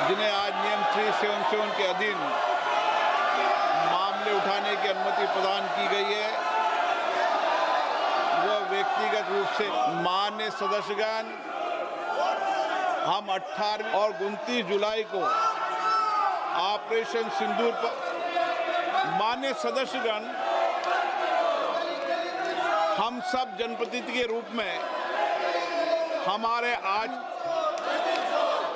जिन्हें आज नियम 377 के अधीन मामले उठाने की अनुमति प्रदान की गई है, वह व्यक्तिगत रूप से माननीय सदस्यगण, हम 18 और 29 जुलाई को ऑपरेशन सिंदूर पर माननीय सदस्यगण, हम सब जनप्रतिनिधि के रूप में हमारे आज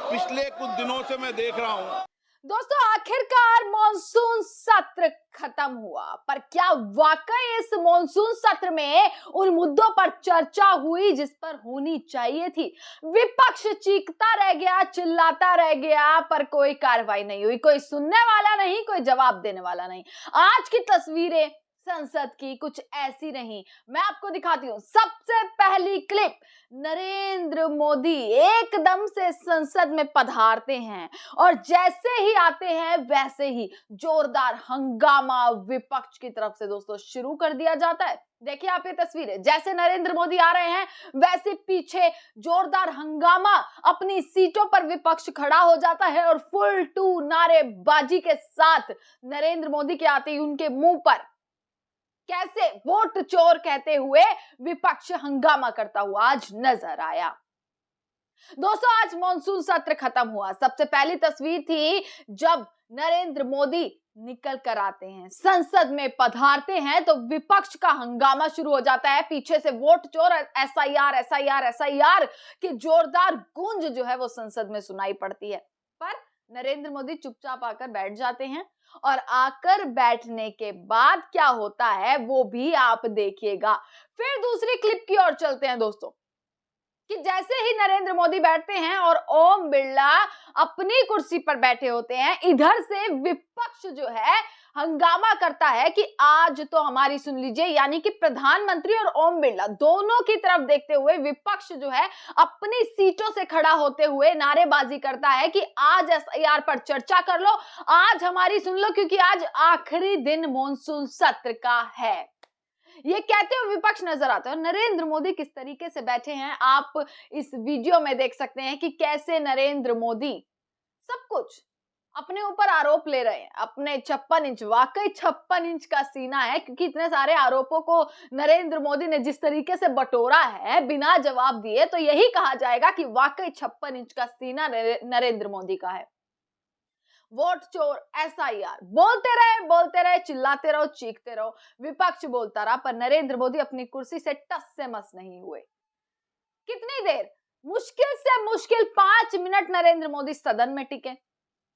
पिछले कुछ दिनों से मैं देख रहा हूं। दोस्तों, आखिरकार मॉनसून सत्र खत्म हुआ, पर क्या वाकई इस मॉनसून सत्र में उन मुद्दों पर चर्चा हुई जिस पर होनी चाहिए थी? विपक्ष चीखता रह गया, चिल्लाता रह गया, पर कोई कार्रवाई नहीं हुई, कोई सुनने वाला नहीं, कोई जवाब देने वाला नहीं। आज की तस्वीरें संसद की कुछ ऐसी रही। मैं आपको दिखाती हूं सबसे पहली क्लिप। नरेंद्र मोदी एकदम से संसद में पधारते हैं और जैसे ही आते हैं वैसे ही जोरदार हंगामा विपक्ष की तरफ से दोस्तों शुरू कर दिया जाता है। देखिए आप ये तस्वीरें, जैसे नरेंद्र मोदी आ रहे हैं वैसे पीछे जोरदार हंगामा, अपनी सीटों पर विपक्ष खड़ा हो जाता है और फुल टू नारेबाजी के साथ नरेंद्र मोदी के आते ही उनके मुंह पर कैसे वोट चोर कहते हुए विपक्ष हंगामा करता हुआ आज नजर आया। दोस्तों, आज मॉनसून सत्र खत्म हुआ। सबसे पहली तस्वीर थी जब नरेंद्र मोदी निकल कर आते हैं, संसद में पधारते हैं तो विपक्ष का हंगामा शुरू हो जाता है। पीछे से वोट चोर, एसआईआर एसआईआर एसआईआर की जोरदार गूंज जो है वो संसद में सुनाई पड़ती है। पर नरेंद्र मोदी चुपचाप आकर बैठ जाते हैं और आकर बैठने के बाद क्या होता है वो भी आप देखिएगा। फिर दूसरी क्लिप की ओर चलते हैं दोस्तों, कि जैसे ही नरेंद्र मोदी बैठते हैं और ओम बिरला अपनी कुर्सी पर बैठे होते हैं, इधर से विपक्ष जो है हंगामा करता है कि आज तो हमारी सुन लीजिए, यानी कि प्रधानमंत्री और ओम बिरला दोनों की तरफ देखते हुए विपक्ष जो है अपनी सीटों से खड़ा होते हुए नारेबाजी करता है कि आज एसआईआर पर चर्चा कर लो, आज हमारी सुन लो, क्योंकि आज आखिरी दिन मॉनसून सत्र का है। ये कहते हुए विपक्ष नजर आता है। और नरेंद्र मोदी किस तरीके से बैठे हैं आप इस वीडियो में देख सकते हैं कि कैसे नरेंद्र मोदी सब कुछ अपने ऊपर आरोप ले रहे हैं। अपने 56 इंच, वाकई 56 इंच का सीना है, क्योंकि इतने सारे आरोपों को नरेंद्र मोदी ने जिस तरीके से बटोरा है बिना जवाब दिए, तो यही कहा जाएगा कि वाकई 56 इंच का सीना नरेंद्र मोदी का है। वोट चोर, एसआईआर, बोलते रहे, चिल्लाते रहो, चीखते रहो, विपक्ष बोलता रहा, पर नरेंद्र मोदी अपनी कुर्सी से टस से मस नहीं हुए। कितनी देर? मुश्किल से मुश्किल 5 मिनट नरेंद्र मोदी सदन में टिके,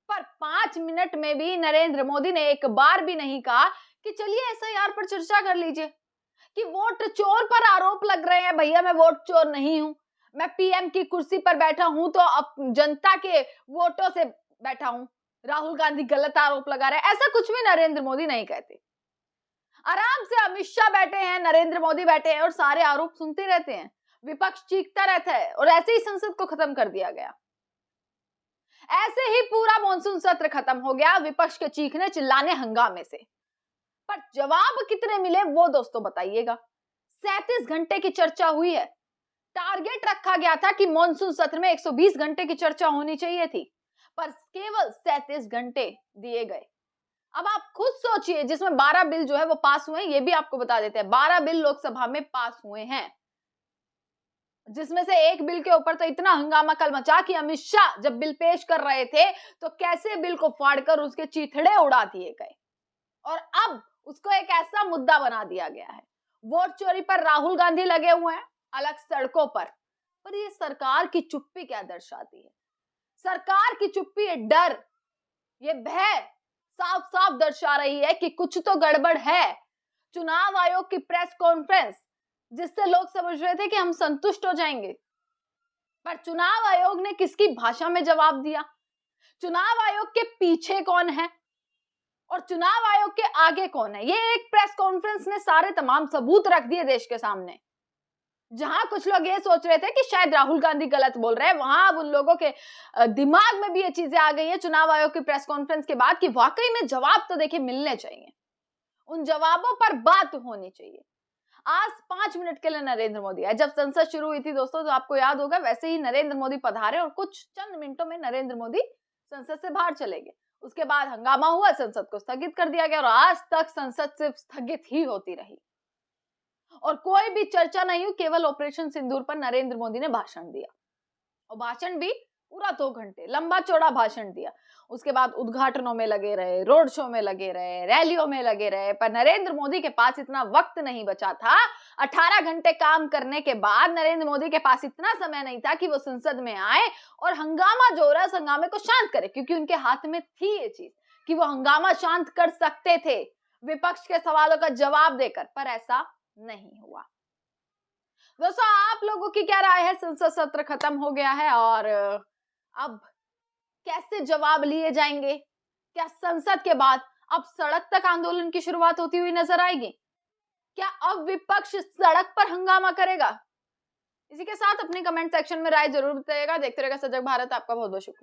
पर 5 मिनट में भी नरेंद्र मोदी ने एक बार भी नहीं कहा कि चलिए एसआईआर पर चर्चा कर लीजिए, कि वोट चोर पर आरोप लग रहे हैं। भैया मैं वोट चोर नहीं हूं, मैं पीएम की कुर्सी पर बैठा हूं तो अब जनता के वोटों से बैठा हूं, राहुल गांधी गलत आरोप लगा रहे हैं, ऐसा कुछ भी नरेंद्र मोदी नहीं कहते। आराम से अमित शाह बैठे हैं, नरेंद्र मोदी बैठे हैं और सारे आरोप सुनते रहते हैं, विपक्ष चीखता रहता है और ऐसे ही संसद को खत्म कर दिया गया। ऐसे ही पूरा मॉनसून सत्र खत्म हो गया विपक्ष के चीखने चिल्लाने हंगामे से। पर जवाब कितने मिले वो दोस्तों बताइएगा। 37 घंटे की चर्चा हुई है। टारगेट रखा गया था कि मॉनसून सत्र में 120 घंटे की चर्चा होनी चाहिए थी, पर केवल 37 घंटे दिए गए। अब आप खुद सोचिए, जिसमें 12 बिल जो है वो पास हुए हैं, ये भी आपको बता देते हैं 12 बिल लोकसभा में पास हुए हैं, जिसमें से एक बिल के ऊपर तो इतना हंगामा कल मचा कि अमित शाह जब बिल पेश कर रहे थे तो कैसे बिल को फाड़कर उसके चीथड़े उड़ा दिए गए, और अब उसको एक ऐसा मुद्दा बना दिया गया है। वोट चोरी पर राहुल गांधी लगे हुए हैं अलग सड़कों पर ये सरकार की चुप्पी क्या दर्शाती है? सरकार की चुप्पी, ये डर, ये भय साफ साफ दर्शा रही है कि कुछ तो गड़बड़ है। चुनाव आयोग की प्रेस कॉन्फ्रेंस, जिससे लोग समझ रहे थे कि हम संतुष्ट हो जाएंगे, पर चुनाव आयोग ने किसकी भाषा में जवाब दिया? चुनाव आयोग के पीछे कौन है और चुनाव आयोग के आगे कौन है? ये एक प्रेस कॉन्फ्रेंस ने सारे तमाम सबूत रख दिए देश के सामने। जहां कुछ लोग ये सोच रहे थे कि शायद राहुल गांधी गलत बोल रहे हैं, वहां अब उन लोगों के दिमाग में भी ये चीजें आ गई हैं चुनाव आयोग की प्रेस कॉन्फ्रेंस के बाद, कि वाकई में जवाब तो देखिए मिलने चाहिए, उन जवाबों पर बात होनी चाहिए। आज 5 मिनट के लिए नरेंद्र मोदी आए। जब संसद शुरू हुई थी दोस्तों, तो आपको याद होगा वैसे ही नरेंद्र मोदी पधारे और कुछ चंद मिनटों में नरेंद्र मोदी संसद से बाहर चले गए। उसके बाद हंगामा हुआ, संसद को स्थगित कर दिया गया और आज तक संसद सिर्फ स्थगित ही होती रही और कोई भी चर्चा नहीं हुई। केवल ऑपरेशन सिंदूर पर नरेंद्र मोदी ने भाषण दिया और भाषण भी पूरा 2 घंटे लंबा चौड़ा भाषण दिया। उसके बाद उद्घाटनों में लगे रहे, रोड शो में लगे रहे, रैलियों में लगे रहे, पर नरेंद्र मोदी के पास इतना वक्त नहीं बचा था। 18 घंटे काम करने के बाद नरेंद्र मोदी के पास इतना समय नहीं था कि वो संसद में आए और हंगामा जो हो रहा है उस हंगामे को शांत करे, क्योंकि उनके हाथ में थी ये चीज कि वो हंगामा शांत कर सकते थे विपक्ष के सवालों का जवाब देकर, पर ऐसा नहीं हुआ। दोस्तों, आप लोगों की क्या राय है? संसद सत्र खत्म हो गया है और अब कैसे जवाब लिए जाएंगे? क्या संसद के बाद अब सड़क तक आंदोलन की शुरुआत होती हुई नजर आएगी? क्या अब विपक्ष सड़क पर हंगामा करेगा? इसी के साथ अपने कमेंट सेक्शन में राय जरूर बताइएगा। देखते रहिएगा सजग भारत। आपका बहुत बहुत शुक्रिया।